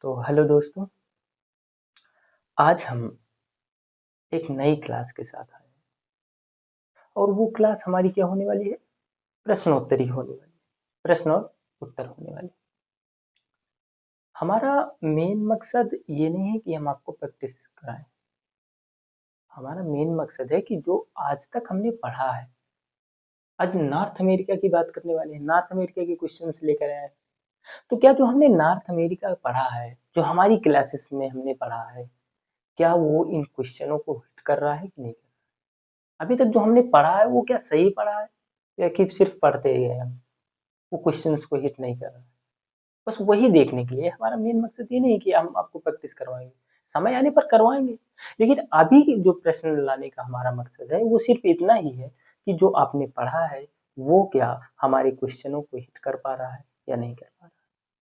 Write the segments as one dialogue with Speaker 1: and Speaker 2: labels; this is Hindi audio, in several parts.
Speaker 1: तो हेलो दोस्तों, आज हम एक नई क्लास के साथ आए हैं और वो क्लास हमारी क्या होने वाली है? प्रश्नोत्तरी होने वाली है। प्रश्न और उत्तर होने वाले। हमारा मेन मकसद ये नहीं है कि हम आपको प्रैक्टिस कराएं। हमारा मेन मकसद है कि जो आज तक हमने पढ़ा है, आज नॉर्थ अमेरिका की बात करने वाले हैं। नॉर्थ अमेरिका के क्वेश्चंस लेकर आए हैं। तो क्या जो हमने नॉर्थ अमेरिका पढ़ा है, जो हमारी क्लासेस में हमने पढ़ा है, क्या वो इन क्वेश्चनों को हिट कर रहा है कि नहीं? अभी तक जो हमने पढ़ा है वो क्या सही पढ़ा है या कि सिर्फ पढ़ते ही गए हम? वो क्वेश्चंस को हिट नहीं कर रहा है। बस वही देखने के लिए हमारा मेन मकसद ये नहीं है कि हम आपको प्रैक्टिस करवाएंगे। समय आने पर करवाएंगे, लेकिन अभी जो प्रश्न लाने का हमारा मकसद है वो सिर्फ इतना ही है कि जो आपने पढ़ा है वो क्या हमारे क्वेश्चनों को हिट कर पा रहा है या नहीं कर पा रहा है।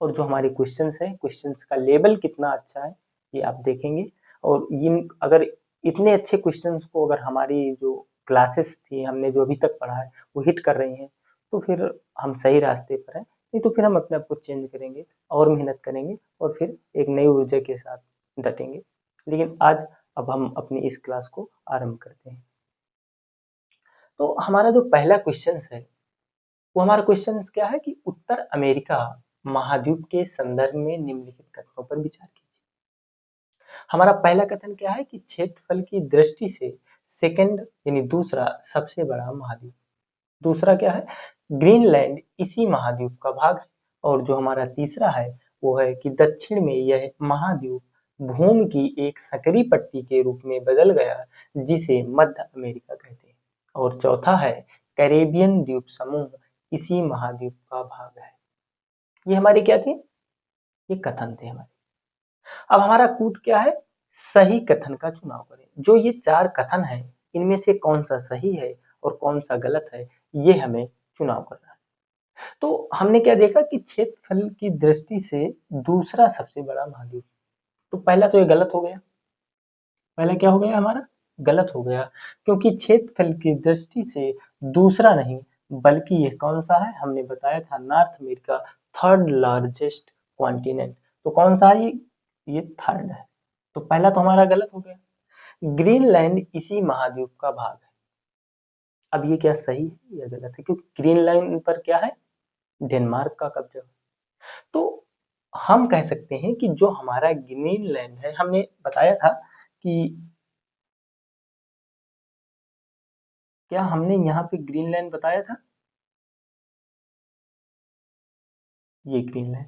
Speaker 1: और जो हमारे क्वेश्चंस है, क्वेश्चंस का लेवल कितना अच्छा है ये आप देखेंगे। और इन अगर इतने अच्छे क्वेश्चंस को अगर हमारी जो क्लासेस थी, हमने जो अभी तक पढ़ा है वो हिट कर रही हैं, तो फिर हम सही रास्ते पर हैं। नहीं तो फिर हम अपने आप को चेंज करेंगे और मेहनत करेंगे और फिर एक नई ऊर्जा के साथ डटेंगे। लेकिन आज अब हम अपनी इस क्लास को आरंभ करते हैं। तो हमारा जो पहला क्वेश्चन है वो हमारा क्वेश्चन क्या है कि उत्तर अमेरिका महाद्वीप के संदर्भ में निम्नलिखित कथनों पर विचार कीजिए। हमारा पहला कथन क्या है कि क्षेत्रफल की दृष्टि से सेकंड यानी दूसरा सबसे बड़ा महाद्वीप। दूसरा क्या है? ग्रीनलैंड इसी महाद्वीप का भाग है। और जो हमारा तीसरा है वो है कि दक्षिण में यह महाद्वीप भूमि की एक संकरी पट्टी के रूप में बदल गया, जिसे मध्य अमेरिका कहते हैं। और चौथा है कैरेबियन द्वीप समूह इसी महाद्वीप का भाग है। ये हमारे क्या थे? ये कथन थे हमारे। अब हमारा कूट क्या है? सही कथन का चुनाव करें। जो ये चार कथन है इनमें से कौन सा सही है और कौन सा गलत है, ये हमें चुनाव करना है। तो हमने क्या देखा कि क्षेत्रफल की दृष्टि से दूसरा सबसे बड़ा महाद्वीप। तो पहला तो ये गलत हो गया। पहला क्या हो गया हमारा? गलत हो गया, क्योंकि क्षेत्रफल की दृष्टि से दूसरा नहीं बल्कि ये कौन सा है? हमने बताया था north America third largest continent. तो कौन सा है ये थर्ड है। तो पहला तो हमारा गलत हो गया। ग्रीनलैंड इसी महाद्वीप का भाग है। अब ये क्या सही है या गलत है? क्योंकि ग्रीनलैंड पर क्या है? डेनमार्क का कब्जा। तो हम कह सकते हैं कि जो हमारा ग्रीनलैंड है, हमने बताया था कि क्या हमने यहाँ पे ग्रीनलैंड बताया था? ये ग्रीनलैंड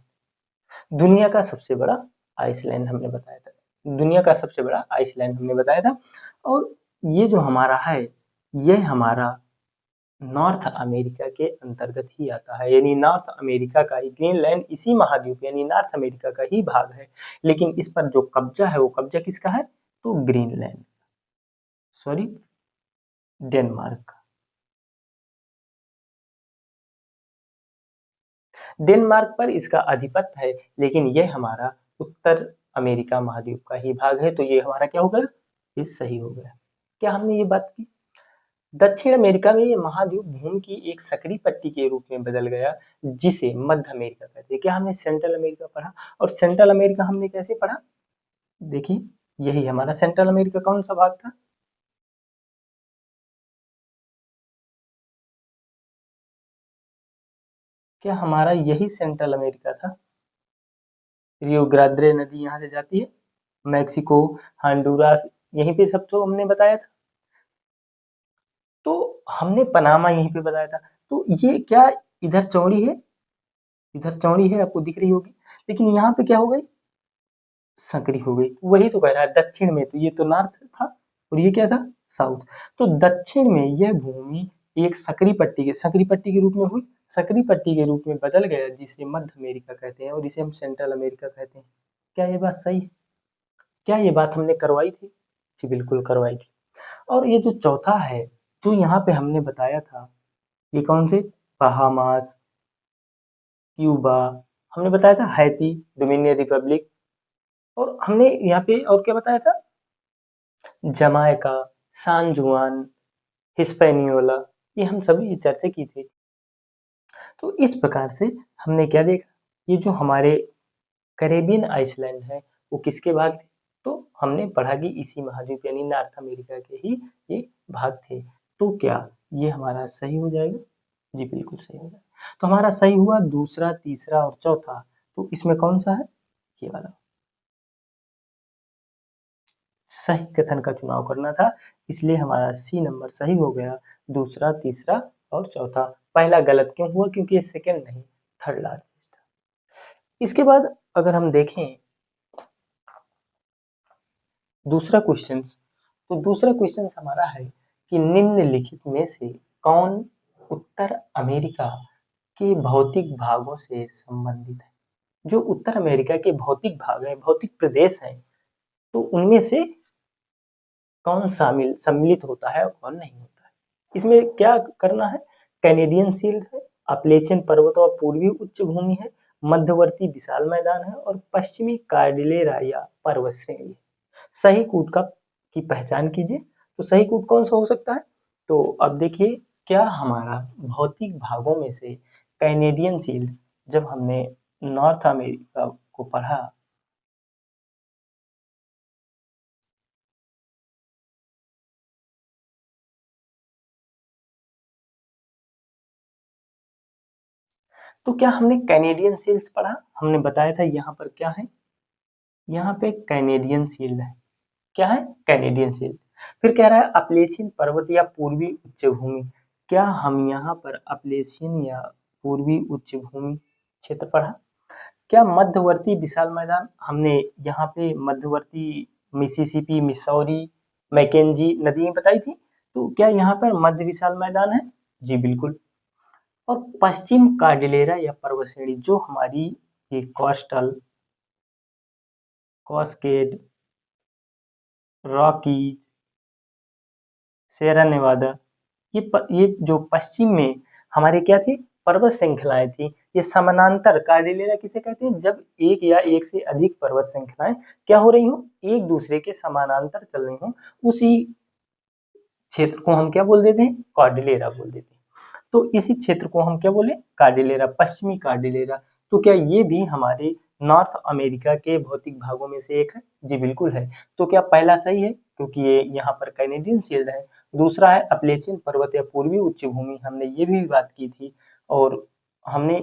Speaker 1: दुनिया का सबसे बड़ा आइसलैंड हमने बताया था। दुनिया का सबसे बड़ा आइसलैंड हमने बताया था। और ये जो हमारा है ये हमारा नॉर्थ अमेरिका के अंतर्गत ही आता है, यानी नॉर्थ अमेरिका का ही ग्रीनलैंड इसी महाद्वीप यानी नॉर्थ अमेरिका का ही भाग है। लेकिन इस पर जो कब्जा है वो कब्जा किसका है? तो ग्रीनलैंड, सॉरी, डेनमार्क का। डेनमार्क पर इसका आधिपत्य है, लेकिन यह हमारा उत्तर अमेरिका महाद्वीप का ही भाग है। तो ये हमारा क्या हो गया? ये सही हो गया। क्या हमने ये बात की? दक्षिण अमेरिका में ये महाद्वीप भूमि की एक सकरी पट्टी के रूप में बदल गया, जिसे मध्य अमेरिका कहते हैं। क्या हमने सेंट्रल अमेरिका पढ़ा? और सेंट्रल अमेरिका हमने कैसे पढ़ा? देखिए, यही हमारा सेंट्रल अमेरिका कौन सा भाग था? क्या हमारा यही सेंट्रल अमेरिका था? रियो ग्रांडे नदी यहाँ से जाती है, मैक्सिको, हंडुरास, यहीं पे सब तो हमने बताया था। तो हमने पनामा यहीं पे बताया था। तो ये क्या इधर चौड़ी है? इधर चौड़ी है, आपको दिख रही होगी। लेकिन यहाँ पे क्या हो गई? संकरी हो गई। वही तो कह रहा है दक्षिण में, तो ये तो नॉर्थ था और ये क्या था? साउथ। तो दक्षिण में यह भूमि एक सकरी पट्टी के रूप में हुई, सकरी पट्टी के रूप में बदल गया, जिसे मध्य अमेरिका कहते हैं और इसे हम सेंट्रल अमेरिका कहते हैं। क्या ये बात सही है? क्या ये बात हमने करवाई थी? जी बिल्कुल करवाई थी। और ये जो चौथा है, जो यहाँ पे हमने बताया था, ये कौन से? बहामास, क्यूबा, हमने बताया था हैती, डोमिनियन रिपब्लिक, और हमने यहाँ पे और क्या बताया था? जमाइका, सान जुआन, हिस्पैनियोला, ये हम सभी चर्चा की थी। तो इस प्रकार से हमने क्या देखा? ये जो हमारे कैरेबियन आइसलैंड है वो किसके भाग थे? तो हमने पढ़ा कि इसी महाद्वीप यानी नॉर्थ अमेरिका के ही ये भाग थे। तो क्या ये हमारा सही हो जाएगा? जी बिल्कुल सही हो जाएगा। तो हमारा सही हुआ दूसरा, तीसरा और चौथा। तो इसमें कौन सा है? ये वाला। सही कथन का चुनाव करना था, इसलिए हमारा सी नंबर सही हो गया। दूसरा, तीसरा और चौथा। पहला गलत क्यों हुआ? क्योंकि ये सेकंड नहीं, थर्ड लार्जेस्ट। इसके बाद अगर हम देखें दूसरा क्वेश्चन, तो दूसरा क्वेश्चन हमारा है कि निम्नलिखित में से कौन उत्तर अमेरिका के भौतिक भागों से संबंधित है? जो उत्तर अमेरिका के भौतिक भाग हैं, भौतिक प्रदेश हैं, तो उनमें से कौन सम्मिलित होता है और कौन नहीं होता है? इसमें क्या करना है? कैनेडियन शील्ड है, अपलेशियन पर्वत और पूर्वी उच्च भूमि है, मध्यवर्ती विशाल मैदान है और पश्चिमी कार्डिलेरा या पर्वत श्रेणी। सही कूट का की पहचान कीजिए। तो सही कूट कौन सा हो सकता है? तो अब देखिए, क्या हमारा भौतिक भागों में से कैनेडियन शील्ड, जब हमने नॉर्थ अमेरिका को पढ़ा, तो क्या हमने कैनेडियन शील्ड पढ़ा? हमने बताया था यहाँ पर क्या है, यहाँ पे कैनेडियन शील्ड है। क्या है? Canadian shield. फिर कह रहा है अपलेशियन पर्वत या पूर्वी उच्च भूमि। क्या हम यहाँ पर अपलेशियन या पूर्वी उच्च भूमि क्षेत्र पढ़ा? क्या मध्यवर्ती विशाल मैदान? हमने यहाँ पे मध्यवर्ती मिसिसिपी, मिसौरी, मैकेंजी नदी बताई थी। तो क्या यहाँ पर मध्य विशाल मैदान है? जी बिल्कुल। और पश्चिम कार्डिलेरा या पर्वत श्रेणी, जो हमारी ये कोस्टल, कॉस्केड, रॉकीज, सेरा नेवादा, ये जो पश्चिम में हमारे क्या थी, पर्वत श्रृंखलाएं थी। ये समानांतर कार्डिलेरा किसे कहते हैं? जब एक या एक से अधिक पर्वत श्रृंखलाएं क्या हो रही हो, एक दूसरे के समानांतर चल रही हो, उसी क्षेत्र को हम क्या बोल देते हैं? कार्डिलेरा बोल देते हैं। तो इसी क्षेत्र को हम क्या बोले? कार्डिलेरा, पश्चिमी कार्डिलेरा। तो क्या ये भी हमारे नॉर्थ अमेरिका के भौतिक भागों में से एक है? जी बिल्कुल है। तो क्या पहला सही है, क्योंकि ये यहाँ पर कैनेडियन शील्ड है। दूसरा है अपलेशियन पर्वत या पूर्वी उच्च भूमि, हमने ये भी बात की थी। और हमने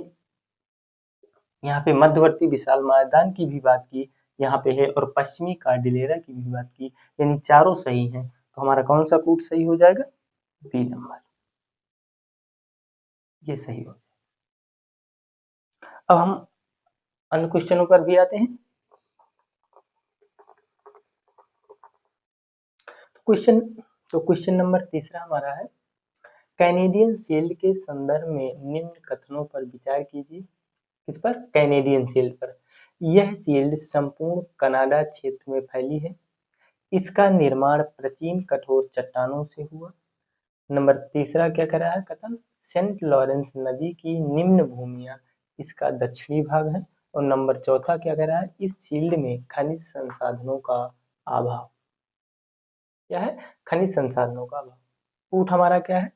Speaker 1: यहाँ पे मध्यवर्ती विशाल मैदान की भी बात की, यहाँ पे है, और पश्चिमी कार्डिलेरा की भी बात की। यानी चारों सही हैं। तो हमारा कौन सा कूट सही हो जाएगा? बी नंबर, ये सही हो। अब हम अन्य क्वेश्चनों पर भी आते हैं। क्वेश्चन तो क्वेश्चन नंबर तीसरा हमारा है, कैनेडियन शील्ड के संदर्भ में निम्न कथनों पर विचार कीजिए। किस पर? कैनेडियन शील्ड पर। यह शील्ड संपूर्ण कनाडा क्षेत्र में फैली है। इसका निर्माण प्राचीन कठोर चट्टानों से हुआ। नंबर तीसरा क्या कर रहा है कथन? सेंट लॉरेंस नदी की निम्न भूमियां इसका दक्षिणी भाग है। और नंबर चौथा क्या कर रहा है? इस शील्ड में खनिज संसाधनों का अभाव। क्या है? खनिज संसाधनों का अभाव। कूट हमारा क्या है?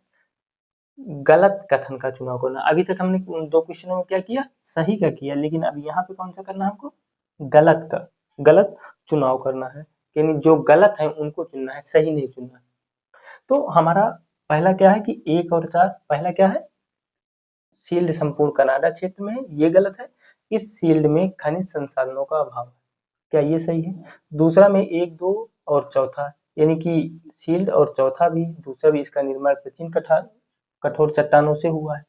Speaker 1: गलत कथन का चुनाव करना। अभी तक हमने दो क्वेश्चनों में क्या किया? सही का किया, लेकिन अब यहाँ पे कौन सा करना है हमको? गलत का, गलत चुनाव करना है। यानी जो गलत है उनको चुनना है, सही नहीं चुनना है। तो हमारा पहला क्या है कि 1 और 4, पहला क्या है? शील्ड संपूर्ण कनाडा क्षेत्र में है, ये गलत है। इस शील्ड में खनिज संसाधनों का अभाव है, क्या ये सही है? दूसरा में 1, 2 और चौथा, यानी कि शील्ड और चौथा भी, दूसरा भी, इसका निर्माण प्राचीन कठोर चट्टानों से हुआ है।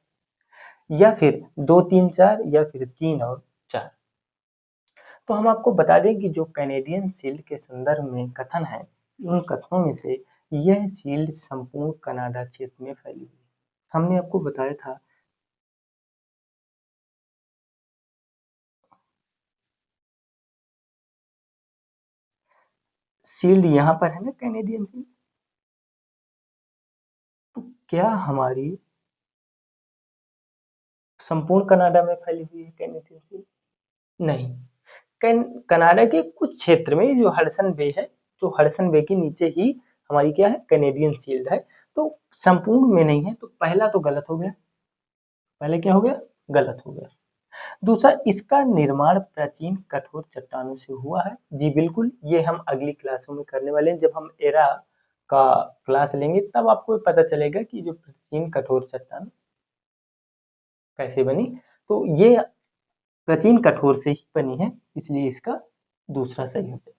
Speaker 1: या फिर 2, 3, 4, या फिर 3 और 4। तो हम आपको बता दें कि जो कैनेडियन शील्ड के संदर्भ में कथन है, उन कथनों में से यह शील्ड संपूर्ण कनाडा क्षेत्र में फैली हुई है। हमने आपको बताया था शील्ड यहाँ पर है ना, कैनेडियन शील्ड। तो क्या हमारी संपूर्ण कनाडा में फैली हुई है कैनेडियन शील्ड? नहीं। कनाडा के कुछ क्षेत्र में, जो हडसन बे है, तो हडसन बे के नीचे ही हमारी क्या है? कैनेडियन शील्ड है। तो संपूर्ण में नहीं है। तो पहला तो गलत हो गया, पहले क्या हो गया? गलत हो गया। दूसरा, इसका निर्माण प्राचीन कठोर चट्टानों से हुआ है। जी बिल्कुल, ये हम अगली क्लासों में करने वाले हैं। जब हम एरा का क्लास लेंगे तब आपको पता चलेगा कि जो प्राचीन कठोर चट्टान कैसे बनी। तो ये प्राचीन कठोर से ही बनी है, इसलिए इसका दूसरा सही हो जाएगा।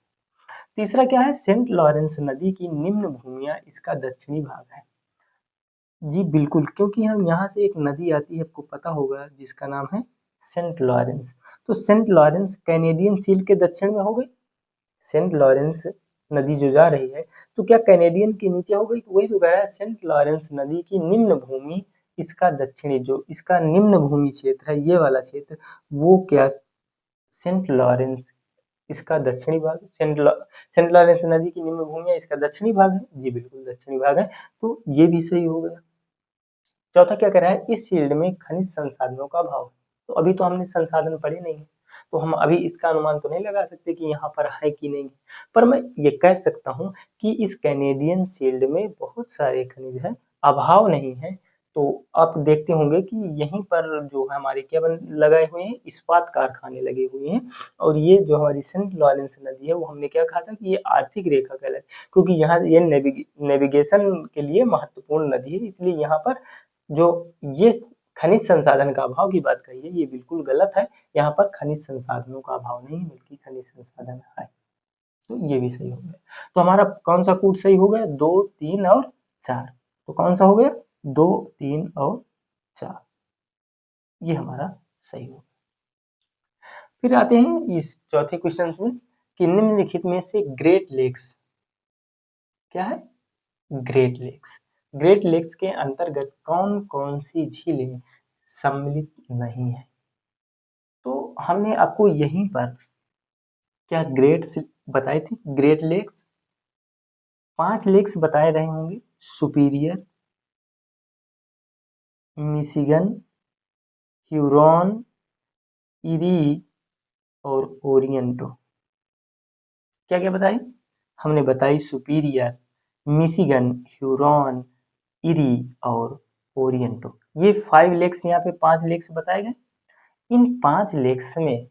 Speaker 1: तीसरा क्या है, सेंट लॉरेंस नदी की निम्न भूमियां इसका दक्षिणी भाग है। जी बिल्कुल, क्योंकि हम यहाँ से एक नदी आती है, आपको पता होगा, जिसका नाम है सेंट लॉरेंस। तो सेंट लॉरेंस कैनेडियन सील के दक्षिण में हो गई। सेंट लॉरेंस नदी जो जा रही है तो क्या कैनेडियन के नीचे हो गई? वही तो कह रहा है, सेंट लॉरेंस नदी की निम्न भूमि इसका दक्षिणी, जो इसका निम्न भूमि क्षेत्र है, ये वाला क्षेत्र, वो क्या, सेंट लॉरेंस इसका दक्षिणी भाग, सेंट लॉरेंस नदी की निम्न भूमि है, इसका दक्षिणी भाग है। जी बिल्कुल दक्षिणी भाग है, तो ये भी सही हो गया। चौथा क्या कह रहा है, इस फील्ड में खनिज संसाधनों का अभाव। तो अभी तो हमने संसाधन पढ़े नहीं, तो हम अभी इसका अनुमान तो नहीं लगा सकते कि यहाँ पर है कि नहीं, पर मैं ये कह सकता हूँ कि इस कैनेडियन शील्ड में बहुत सारे खनिज हैं, अभाव नहीं है। तो आप देखते होंगे कि यहीं पर जो हमारे क्या लगाए हुए हैं, इस्पात कारखाने लगे हुए हैं। और ये जो हमारी सेंट लॉरेंस नदी है, वो हमने क्या कहा था कि ये आर्थिक रेखा कहलाती है, क्योंकि यहाँ ये नेविगेशन के लिए महत्वपूर्ण नदी है, इसलिए यहाँ पर जो ये खनिज संसाधन का अभाव की बात कही है, ये बिल्कुल गलत है। यहाँ पर खनिज संसाधनों का अभाव नहीं, बल्कि खनिज संसाधन है। तो ये भी सही हो गया। तो हमारा कौन सा कूट सही हो गया? 2, 3 और 4। तो कौन सा हो गया? 2, 3 और 4, ये हमारा सही हो गया। फिर आते हैं इस चौथे क्वेश्चन में कि निम्नलिखित में से ग्रेट लेक्स क्या है? ग्रेट लेक्स, ग्रेट लेक्स के अंतर्गत कौन कौन सी झीलें सम्मिलित नहीं है? तो हमने आपको यहीं पर क्या ग्रेट बताए थे, ग्रेट लेक्स 5 लेक्स बताए रहे होंगे, सुपीरियर, मिशिगन, ह्यूरॉन, इरी और ओरिएंटो। क्या क्या बताई? हमने बताई सुपीरियर, मिशिगन, ह्यूरॉन, इरी और ओरिएंटो। ये 5 लेक्स, यहाँ पे 5 लेक्स बताए गए। इन 5 लेक्स में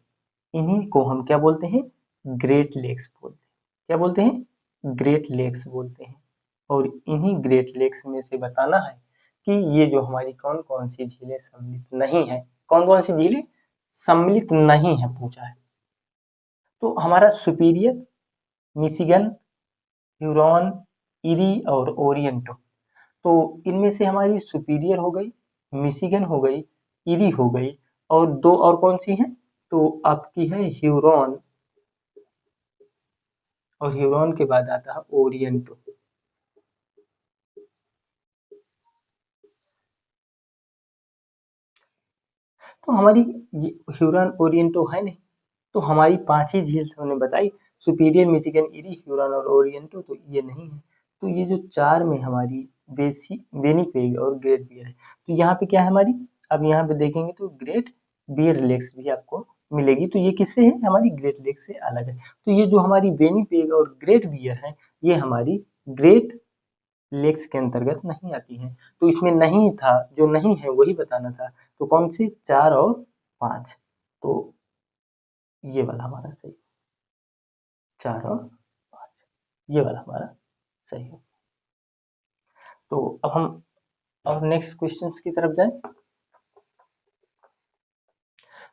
Speaker 1: इन्हीं को हम क्या बोलते हैं? ग्रेट लेक्स बोलते हैं। क्या बोलते हैं? ग्रेट लेक्स बोलते हैं। और इन्हीं ग्रेट लेक्स में से बताना है कि ये जो हमारी कौन कौन सी झीलें सम्मिलित नहीं है, कौन कौन सी झीलें सम्मिलित नहीं है पूछा है। तो हमारा सुपीरियर, मिशिगन, ह्यूरॉन, इरी और ओरिएंटो। तो इनमें से हमारी सुपीरियर हो गई, मिशिगन हो गई, इरी हो गई, और 2 और कौन सी हैं? तो आपकी है ह्यूरॉन, और ह्यूरॉन के बाद आता है ओरिएंटो। तो हमारी ये ह्यूरॉन ओरिएंटो है नहीं, तो हमारी 5 ही झील हमने बताई, सुपीरियर, मिशिगन, इरी, ह्यूरॉन और ओरिएंटो, तो ये नहीं है। तो ये जो 4 में हमारी बेनिपेग और ग्रेट बियर है। तो यहाँ पे क्या है हमारी, अब यहाँ पे देखेंगे तो ग्रेट बियर लेक्स भी आपको मिलेगी। तो ये किससे है? हमारी ग्रेट लेक्स से अलग है। तो ये जो हमारी बेनिपेग और ग्रेट बियर है, ये हमारी ग्रेट लेक्स के अंतर्गत नहीं आती हैं। तो इसमें नहीं था, जो नहीं है वही बताना था। तो कौन से? 4 और 5। तो ये वाला हमारा सही, 4 और 5, ये वाला हमारा सही है। तो अब हम और नेक्स्ट क्वेश्चंस की तरफ जाएं।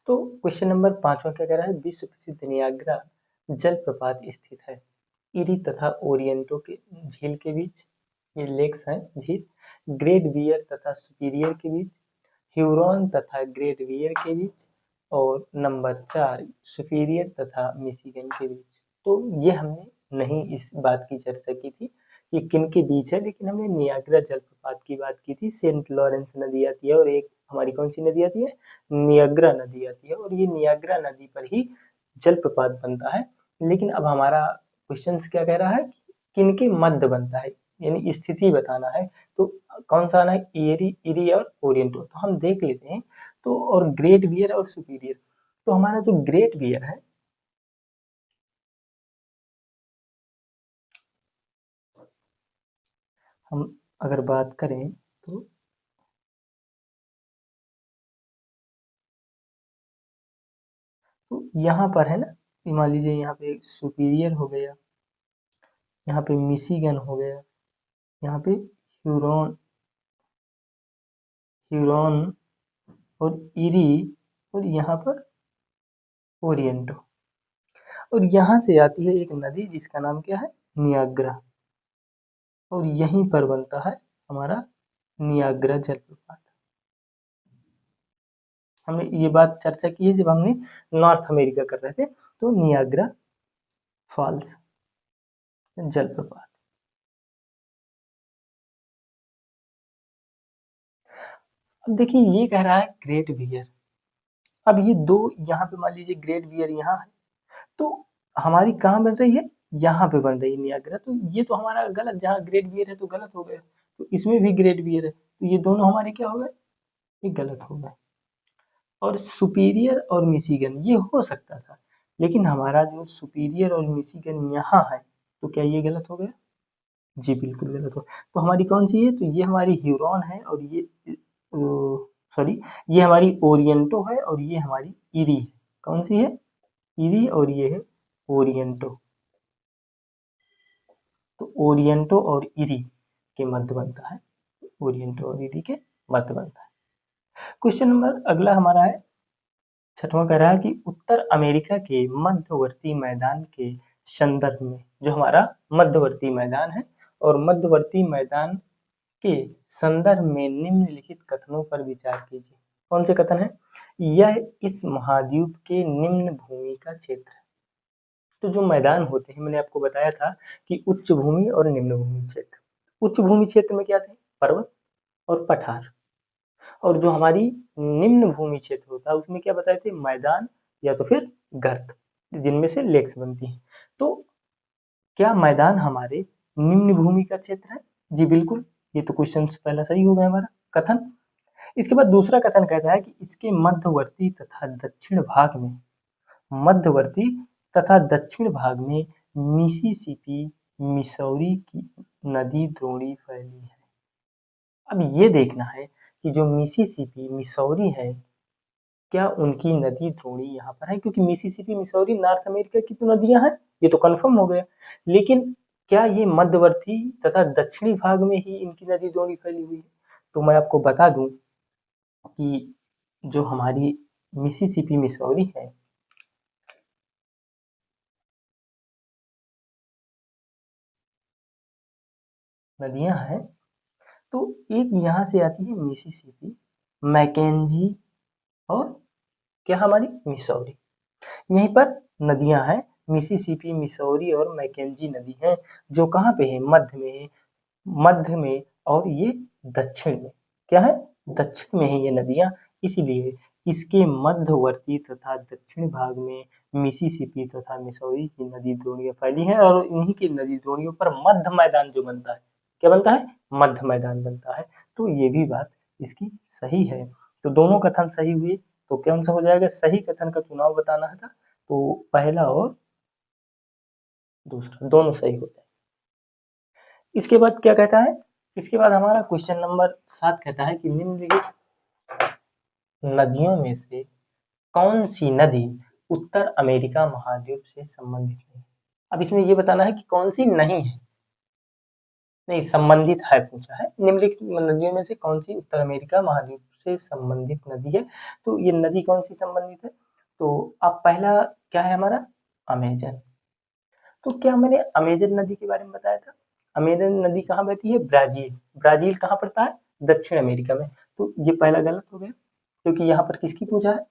Speaker 1: तो क्वेश्चन नंबर 5वां क्या कह रहा है, विश्व प्रसिद्ध नियाग्रा जलप्रपात स्थित है इरी तथा ओरिएंटो के झील के बीच। ये लेक्स हैं झील। ग्रेट बियर तथा सुपीरियर के बीच, ह्यूरॉन तथा ग्रेट बियर के बीच, और नंबर 4 सुपीरियर तथा मिशिगन के बीच। तो ये हमने नहीं इस बात की चर्चा की थी ये किन के बीच है, लेकिन हमने नियाग्रा जलप्रपात की बात की थी। सेंट लॉरेंस नदी आती है, और एक हमारी कौन सी नदी आती है? नियाग्रा नदी आती है, और ये नियाग्रा नदी पर ही जलप्रपात बनता है। लेकिन अब हमारा क्वेश्चन क्या कह रहा है, किनके मध्य बनता है, यानी स्थिति बताना है। तो कौन सा आना है? इरी और ओरिएंटो। तो हम देख लेते हैं। तो और ग्रेट बियर और सुपीरियर, तो हमारा जो ग्रेट बियर है, हम अगर बात करें तो तो यहाँ पर है ना, मान लीजिए यहाँ पे सुपीरियर हो गया, यहाँ पे मिशिगन हो गया, यहाँ पे ह्यूरॉन ह्यूरॉन और इरी, और यहाँ पर ओरिएंटो। और यहाँ से आती है एक नदी जिसका नाम क्या है, नियाग्रा, और यहीं पर बनता है हमारा नियाग्रा जलप्रपात। हमने ये बात चर्चा की है जब हमने नॉर्थ अमेरिका कर रहे थे, तो नियाग्रा फॉल्स जलप्रपात। अब देखिए ये कह रहा है ग्रेट बियर। अब ये दो यहाँ पे मान लीजिए ग्रेट बियर यहाँ है, तो हमारी कहाँ बन रही है, यहाँ पे बन रही है नियाग्रा। तो ये तो हमारा गलत, जहाँ ग्रेट बियर है तो गलत हो गया, तो इसमें भी ग्रेट बियर है, तो ये दोनों हमारे क्या हो गए, ये गलत हो गए। और सुपीरियर और मिशिगन ये हो सकता था, लेकिन हमारा जो सुपीरियर और मिशिगन यहाँ है, तो क्या ये गलत हो गया, जी बिल्कुल गलत हो। तो हमारी कौन सी है, तो ये हमारी ह्यूरॉन है, और ये सॉरी, ये हमारी ओरिएंटो है, और ये हमारी इरी है। कौन सी है, इरी, और ये है ओरिएंटो। तो ओरिएंटो और इरी के मध्य बनता है, ओरिएंटो और इरी के मध्य बनता है। क्वेश्चन नंबर अगला हमारा है, छठवां कह रहा है कि उत्तर अमेरिका के मध्यवर्ती मैदान के संदर्भ में, जो हमारा मध्यवर्ती मैदान है, और मध्यवर्ती मैदान के संदर्भ में निम्नलिखित कथनों पर विचार कीजिए। कौन से कथन है, यह इस महाद्वीप के निम्न भूमि का क्षेत्र है। तो जो मैदान होते हैं, मैंने आपको बताया था कि उच्च भूमि और निम्न भूमि क्षेत्र। उच्च भूमि क्षेत्र में क्या थे, पर्वत और पठार, और जो हमारी निम्न भूमि क्षेत्र होता है उसमें क्या बताए थे, मैदान या तो फिर गर्त, जिनमें से लेक्स बनती हैं। तो क्या मैदान हमारे निम्न भूमि का क्षेत्र है, जी बिल्कुल, ये तो क्वेश्चन पहला सही हो गया हमारा कथन। इसके बाद दूसरा कथन कहता है कि इसके मध्यवर्ती तथा दक्षिण भाग में, मध्यवर्ती तथा दक्षिण भाग में मिसिसिपी मिसौरी की नदी द्रोणी फैली है। अब ये देखना है कि जो मिसिसिपी मिसौरी है, क्या उनकी नदी द्रोणी यहाँ पर है, क्योंकि मिसिसिपी मिसौरी नॉर्थ अमेरिका की तो नदियां हैं, ये तो कंफर्म हो गया। लेकिन क्या ये मध्यवर्ती तथा दक्षिणी भाग में ही इनकी नदी द्रोणी फैली हुई है, तो मैं आपको बता दूं कि जो हमारी मिसिसिपी मिसौरी है, नदियां हैं, तो एक यहाँ से आती है मिसिसिपी, मैकेंजी, और क्या हमारी मिसौरी, यहीं पर नदियां हैं, मिसिसिपी मिसौरी और मैकेंजी नदी है, जो कहाँ पे है, मध्य में है, मध्य में, और ये दक्षिण में, क्या है, दक्षिण में है ये नदियां। इसलिए इसके मध्यवर्ती तथा दक्षिण भाग में मिसिसिपी तथा मिसौरी की नदी द्रोणियां फैली हैं, और इन्हीं की नदी द्रोणियों पर मध्य मैदान जो बनता है, क्या बनता है, मध्य मैदान बनता है। तो ये भी बात इसकी सही है। तो दोनों कथन सही हुए, तो कौन सा हो जाएगा, सही कथन का चुनाव बताना था, तो पहला और दूसरा दोनों सही होता है। इसके बाद क्या कहता है, इसके बाद हमारा क्वेश्चन नंबर 7 कहता है कि निम्नलिखित नदियों में से कौन सी नदी उत्तर अमेरिका महाद्वीप से संबंधित नहीं। अब इसमें ये बताना है कि कौन सी नहीं है, नहीं संबंधित है पूछा है, निम्नलिखित नदियों में से कौन सी उत्तर अमेरिका महाद्वीप से संबंधित नदी है। तो ये नदी कौन सी संबंधित है, तो अब पहला क्या है हमारा, अमेजन। तो क्या मैंने अमेजन नदी के बारे में बताया था, अमेजन नदी कहाँ बहती है, ब्राजील, ब्राजील कहाँ पड़ता है, दक्षिण अमेरिका में। तो ये पहला गलत हो गया, क्योंकि यहाँ पर किसकी पूछा है,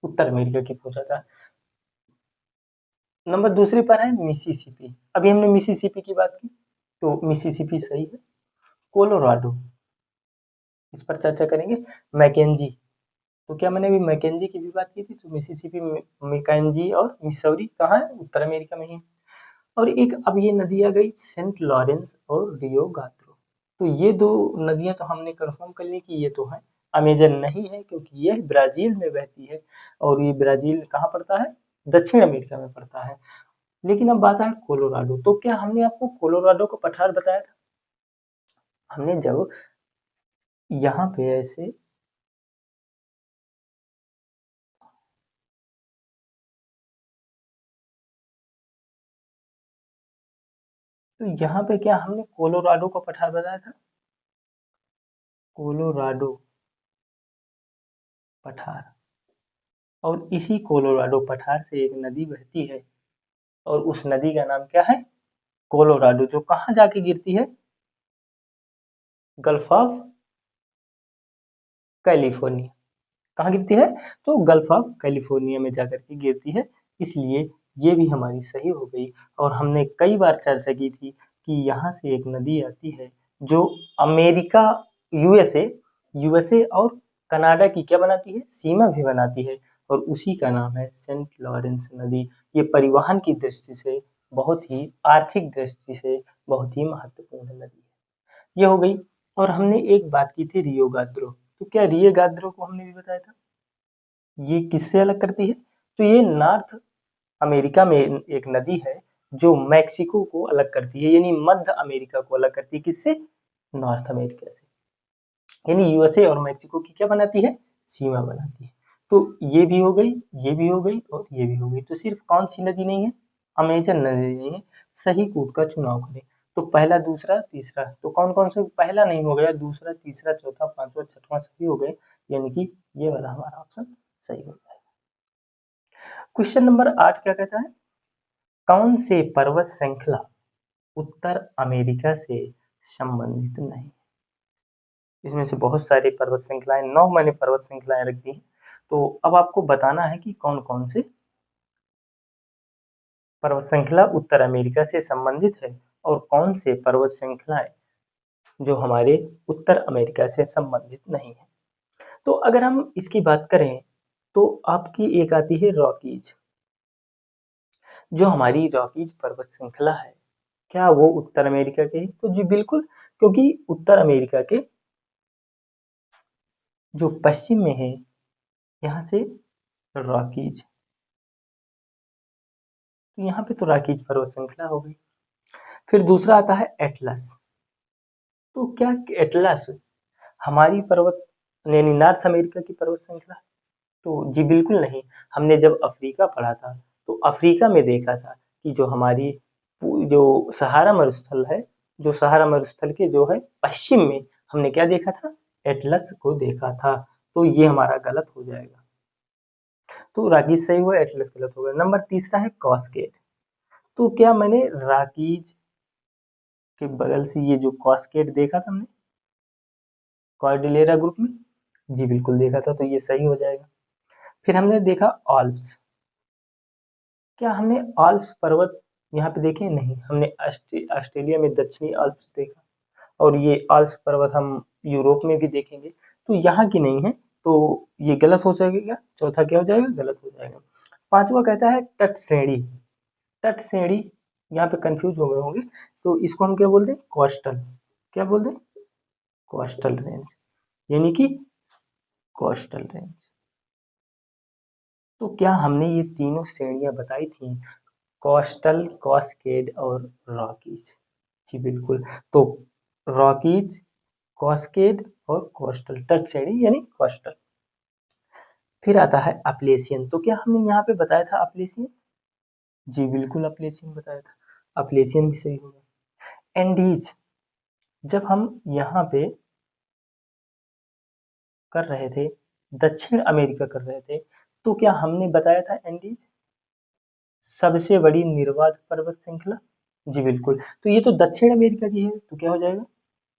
Speaker 1: उत्तर अमेरिका की पूछा था। नंबर दूसरे पर है मिसिसिपी, अभी हमने मिसिसिपी की बात की, तो मिसिसिपी सही है। कोलोराडो, इस पर चर्चा करेंगे। मैकेंजी, तो क्या मैंने अभी मैकेंजी की भी बात की थी, तो मिसिसिपी, मैकेंजी और मिसौरी कहाँ है, उत्तर अमेरिका में ही। और एक अब ये नदी आ गई सेंट लॉरेंस और रियो गात्रो। तो ये दो नदियां तो हमने कंफर्म कर ली कि ये तो है, अमेजन नहीं है, क्योंकि ये ब्राजील में बहती है, और ये ब्राजील कहाँ पड़ता है, दक्षिण अमेरिका में पड़ता है। लेकिन अब बात है कोलोराडो, तो क्या हमने आपको कोलोराडो का पठार बताया था, हमने जब यहाँ पे ऐसे तो यहाँ पे क्या हमने कोलोराडो का पठार बताया था, कोलोराडो पठार, और इसी कोलोराडो पठार से एक नदी बहती है और उस नदी का नाम क्या है, कोलोराडो, जो कहाँ जाके गिरती है, गल्फ ऑफ कैलिफोर्निया। कहाँ गिरती है, तो गल्फ ऑफ कैलिफोर्निया में जाकर के गिरती है, इसलिए ये भी हमारी सही हो गई। और हमने कई बार चर्चा की थी कि यहाँ से एक नदी आती है जो अमेरिका, यूएसए यूएसए और कनाडा की क्या बनाती है, सीमा भी बनाती है, और उसी का नाम है सेंट लॉरेंस नदी। ये परिवहन की दृष्टि से बहुत ही, आर्थिक दृष्टि से बहुत ही महत्वपूर्ण नदी है। ये हो गई। और हमने एक बात की थी रियो गाद्रो, तो क्या रियो गाद्रो को हमने भी बताया था, ये किससे अलग करती है, तो ये नॉर्थ अमेरिका में एक नदी है जो मैक्सिको को अलग करती है, यानी मध्य अमेरिका को अलग करती है, किससे, नॉर्थ अमेरिका से, यानी यूएसए और मैक्सिको की क्या बनाती है, सीमा बनाती है। तो ये भी हो गई, ये भी हो गई और ये भी हो गई। तो सिर्फ कौन सी नदी नहीं है, अमेजन नदी नहीं है। सही कूट का चुनाव करें। तो पहला, दूसरा, तीसरा, तो कौन कौन से, पहला नहीं हो गया, दूसरा, तीसरा, चौथा, पांचवा, छठवां सभी हो गए, यानी कि ये वाला हमारा ऑप्शन सही हो गया। क्वेश्चन नंबर 8 क्या कहता है, कौन से पर्वत श्रृंखला उत्तर अमेरिका से संबंधित नहीं। इसमें से बहुत सारी पर्वत श्रृंखलाएं, 9 मैंने पर्वत श्रृंखलाएं रख दी हैं। तो अब आपको बताना है कि कौन कौन से पर्वत श्रृंखला उत्तर अमेरिका से संबंधित है और कौन से पर्वत श्रृंखलाएं जो हमारे उत्तर अमेरिका से संबंधित नहीं है। तो अगर हम इसकी बात करें तो आपकी एक आती है रॉकीज, जो हमारी रॉकीज पर्वत श्रृंखला है, क्या वो उत्तर अमेरिका के है, तो जी बिल्कुल, क्योंकि उत्तर अमेरिका के जो पश्चिम में है, यहाँ से रॉकीज, तो यहाँ पे तो रॉकीज पर्वत श्रृंखला हो गई। फिर दूसरा आता है एटलस, तो क्या एटलस हमारी पर्वत, यानी नॉर्थ अमेरिका की पर्वत श्रृंखला, तो जी बिल्कुल नहीं। हमने जब अफ्रीका पढ़ा था तो अफ्रीका में देखा था कि जो हमारी जो सहारा मरुस्थल है, जो सहारा मरुस्थल के जो है पश्चिम में, हमने क्या देखा था, एटलस को देखा था। तो ये हमारा गलत हो जाएगा, तो राकीज सही हुआ, एटलस गलत हो गया। नंबर तीसरा है कॉस्केड, तो क्या मैंने राकीज के बगल से ये जो कॉस्केड देखा था हमने कॉर्डिलेरा ग्रुप में, जी बिल्कुल देखा था, तो ये सही हो जाएगा। फिर हमने देखा आल्प्स, क्या हमने आल्प्स पर्वत यहाँ पे देखे, नहीं, हमने ऑस्ट्रेलिया में दक्षिणी आल्प्स देखा, और ये आल्प्स पर्वत हम यूरोप में भी देखेंगे, तो यहाँ की नहीं है, तो ये गलत हो जाएगा। क्या चौथा क्या हो जाएगा, गलत हो जाएगा। पांचवा कहता है तट श्रेणी, तट श्रेणी, यहाँ पे कंफ्यूज हो गए होंगे, तो इसको हम क्या बोलते हैं, कोस्टल, क्या बोलते हैं, कोस्टल रेंज, यानी कि कोस्टल रेंज। तो क्या हमने ये तीनों श्रेणियां बताई थी, कोस्टल, कॉस्केड और रॉकीज, जी बिल्कुल। तो रॉकीज, कॉस्केड और कोस्टल, तट श्रेणी यानी कोस्टल। फिर आता है अपलेशियन, तो क्या हमने यहाँ पे बताया था अपलेशियन, जी बिल्कुल अपलेशियन बताया था, अपलेशियन भी सही होगा। एंडीज, जब हम यहाँ पे कर रहे थे, दक्षिण अमेरिका कर रहे थे, तो क्या हमने बताया था एंडीज सबसे बड़ी निर्वात पर्वत श्रृंखला, जी बिल्कुल, तो ये तो दक्षिण अमेरिका की है, तो क्या हो जाएगा,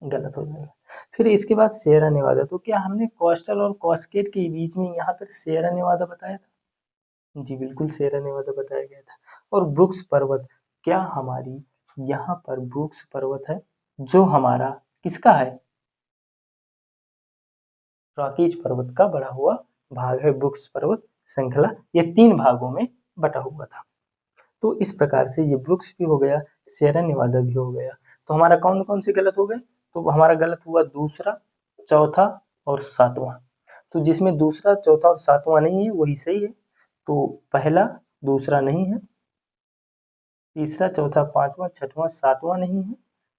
Speaker 1: गलत हो जाएगा। फिर इसके बाद सियरा नेवादा, तो क्या हमने कोस्टल और कॉस्केड के बीच में यहाँ पर सियरा नेवादा बताया था, जी बिल्कुल सियरा नेवादा बताया गया था। और ब्रुक्स पर्वत, क्या हमारी यहाँ पर ब्रुक्स पर्वत है जो हमारा किसका है, रॉकीज पर्वत का बड़ा हुआ भाग है ब्रुक्स पर्वत श्रृंखला, ये 3 भागों में बटा हुआ था। तो इस प्रकार से ये ब्रुक्स भी हो गया, सियरा नेवादा भी हो गया। तो हमारा कौन कौन से गलत हो गए, तो हमारा गलत हुआ दूसरा, चौथा और सातवां। तो जिसमें दूसरा, चौथा और सातवां नहीं है वही सही है। तो पहला, दूसरा नहीं है, तीसरा, चौथा, पांचवा, छठवां, सातवां नहीं है,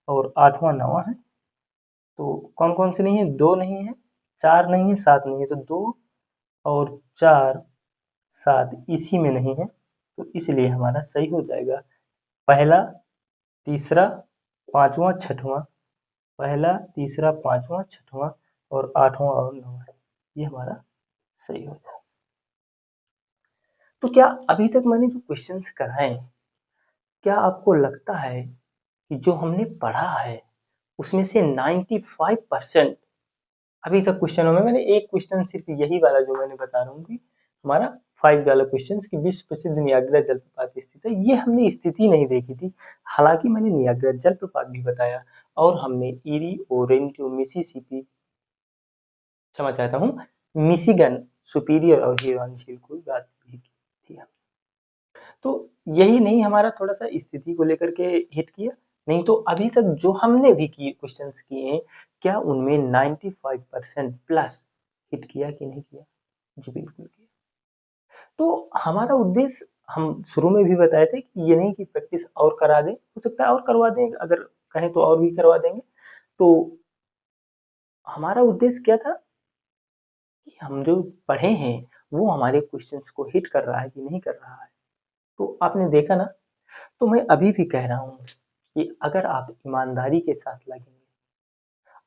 Speaker 1: और आठवां, नवां है। तो कौन कौन से नहीं है, दो नहीं है, चार नहीं है, सात नहीं है, तो दो और चार, सात इसी में नहीं है, तो इसलिए हमारा सही हो जाएगा पहला, तीसरा, पांचवा छठवां, पहला तीसरा पांचवा छठवां और आठवां और नौवां, ये हमारा सही हो जाएगा। तो क्या अभी तक मैंने जो क्वेश्चंस कराए, क्या आपको लगता है कि जो हमने पढ़ा है उसमें से 95% अभी तक क्वेश्चनों में, मैंने एक क्वेश्चन सिर्फ यही वाला जो मैंने बता रहा हूँ कि हमारा 5 वाला क्वेश्चन कि विश्व प्रसिद्ध नियाग्रा जलप्रपात स्थित है, ये हमने स्थिति नहीं देखी थी। हालांकि मैंने नियाग्रा जलप्रपात भी बताया और हमने ईरी, ओरेंटो, मिसिसिपी, क्षमा चाहता हूँ, मिशिगन, सुपीरियर और हिरन झील को बात भी की थी। तो यही नहीं हमारा थोड़ा सा स्थिति को लेकर के हिट किया, नहीं तो अभी तक जो हमने भी किए क्वेश्चंस किए हैं, क्या उनमें 95% प्लस हिट किया कि नहीं किया? जी बिल्कुल किया। तो हमारा उद्देश्य, हम शुरू में भी बताए थे कि ये नहीं कि प्रैक्टिस और करा दें, हो सकता है और करवा दें, अगर कहें तो और भी करवा देंगे। तो हमारा उद्देश्य क्या था कि हम जो पढ़े हैं वो हमारे क्वेश्चंस को हिट कर रहा है कि नहीं कर रहा है। तो आपने देखा ना, तो मैं अभी भी कह रहा हूँ कि अगर आप ईमानदारी के साथ लगेंगे,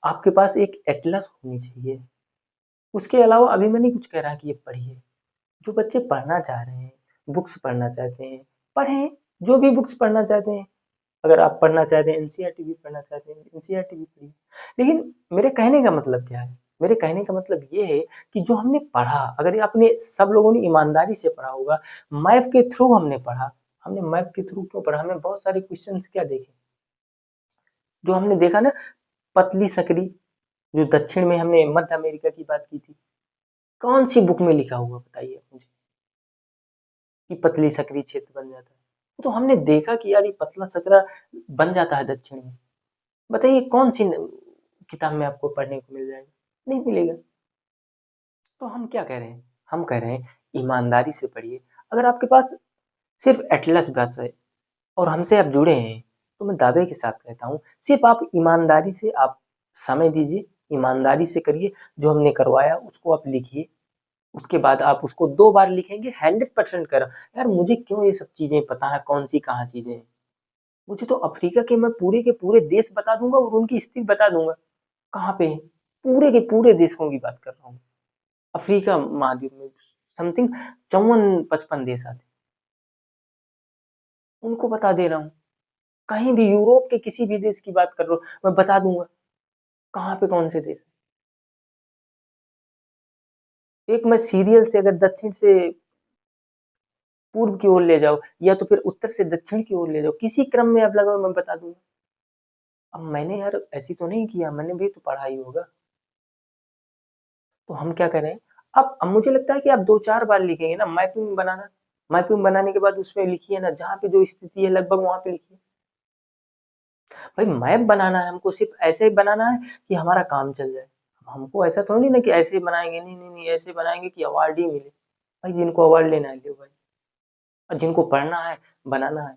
Speaker 1: आपके पास एक एटलस होनी चाहिए। उसके अलावा अभी मैं नहीं कुछ कह रहा कि ये पढ़िए, जो बच्चे पढ़ना चाह रहे हैं, बुक्स पढ़ना चाहते हैं, पढ़ें, जो भी बुक्स पढ़ना चाहते हैं। अगर आप पढ़ना चाहते हैं, एनसीईआरटी भी पढ़ना चाहते हैं, एनसीईआरटी भी पढ़िए। लेकिन मेरे कहने का मतलब क्या है? मेरे कहने का मतलब ये है कि जो हमने पढ़ा, अगर आपने, सब लोगों ने ईमानदारी से पढ़ा होगा, मैथ के थ्रू हमने पढ़ा। हमने मैथ के थ्रू क्यों पढ़ा? हमने बहुत सारे क्वेश्चंस क्या देखे, जो हमने देखा ना, पतली सकरी, जो दक्षिण में हमने मध्य अमेरिका की बात की थी, कौन सी बुक में लिखा हुआ बताइए मुझे कि पतली सकरी क्षेत्र बन जाता है? तो हमने देखा कि यार ये पतला सकरा बन जाता है दक्षिण में। बताइए कौन सी किताब में आपको पढ़ने को मिल जाएगा? नहीं मिलेगा। तो हम क्या कह रहे हैं? हम कह रहे हैं ईमानदारी से पढ़िए। अगर आपके पास सिर्फ एटलस बस है और हमसे आप जुड़े हैं, तो मैं दावे के साथ कहता हूँ, सिर्फ आप ईमानदारी से आप समय दीजिए, ईमानदारी से करिए, जो हमने करवाया उसको आप लिखिए। उसके बाद आप उसको 2 बार लिखेंगे, 100% कर यार मुझे क्यों ये सब चीजें पता है, कौन सी कहाँ चीजें हैं? मुझे तो अफ्रीका के पूरे देश बता दूंगा और उनकी स्थिति बता दूंगा कहाँ पे है। पूरे के पूरे देशों की बात कर रहा हूँ। अफ्रीका महाद्वीप में समथिंग 54-55 देश आते, उनको बता दे रहा हूँ। कहीं भी यूरोप के किसी भी देश की बात कर रहा हूँ, मैं बता दूंगा कहाँ पे कौन से देश। एक मैं सीरियल से अगर दक्षिण से पूर्व की ओर ले जाओ या तो फिर उत्तर से दक्षिण की ओर ले जाओ, किसी क्रम में आप लगाओ, मैं बता दूंगा। अब मैंने यार ऐसी तो नहीं किया, मैंने भी तो पढ़ा ही होगा। तो हम क्या करें, अब मुझे लगता है कि आप 2-4 बार लिखेंगे ना, मैपिंग बनाना, मैपिंग बनाने के बाद उसमें लिखिए ना, जहाँ पे जो स्थिति है लगभग वहां पे लिखिए। भाई मैप बनाना है हमको, सिर्फ ऐसे ही बनाना है कि हमारा काम चल जाए। हमको ऐसा थोड़ी ना कि ऐसे ही बनाएंगे, नहीं नहीं नहीं, ऐसे बनाएंगे कि अवार्ड ही मिले। भाई जिनको अवार्ड लेना है लो भाई, और जिनको पढ़ना है, बनाना है।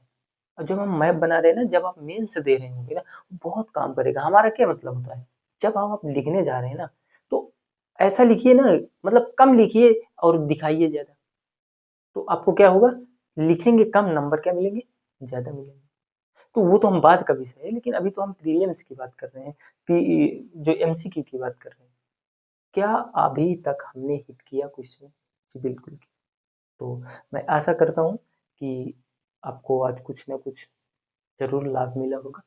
Speaker 1: और जब हम मैप बना रहे हैं ना, जब आप मेंस दे रहे होंगे ना, बहुत काम करेगा। हमारा क्या मतलब होता है, जब आप लिखने जा रहे हैं ना, तो ऐसा लिखिए ना, मतलब कम लिखिए और दिखाइए ज्यादा। तो आपको क्या होगा, लिखेंगे कम, नंबर क्या मिलेंगे, ज्यादा मिलेंगे। तो वो तो हम बात कभी से है, लेकिन अभी तो हम प्रीलिम्स की बात कर रहे हैं, जो एमसीक्यू की बात कर रहे हैं। क्या अभी तक हमने हिट किया क्वेश्चन? जी बिल्कुल। तो मैं आशा करता हूँ कि आपको आज कुछ ना कुछ जरूर लाभ मिला होगा।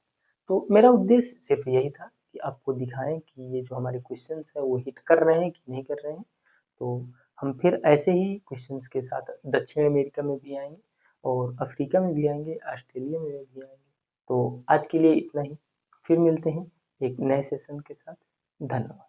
Speaker 1: तो मेरा उद्देश्य सिर्फ यही था कि आपको दिखाएं कि ये जो हमारे क्वेश्चंस है वो हिट कर रहे हैं कि नहीं कर रहे हैं। तो हम फिर ऐसे ही क्वेश्चंस के साथ दक्षिण अमेरिका में भी आएंगे और अफ्रीका में भी आएंगे, ऑस्ट्रेलिया में भी आएंगे। तो आज के लिए इतना ही, फिर मिलते हैं एक नए सेशन के साथ। धन्यवाद।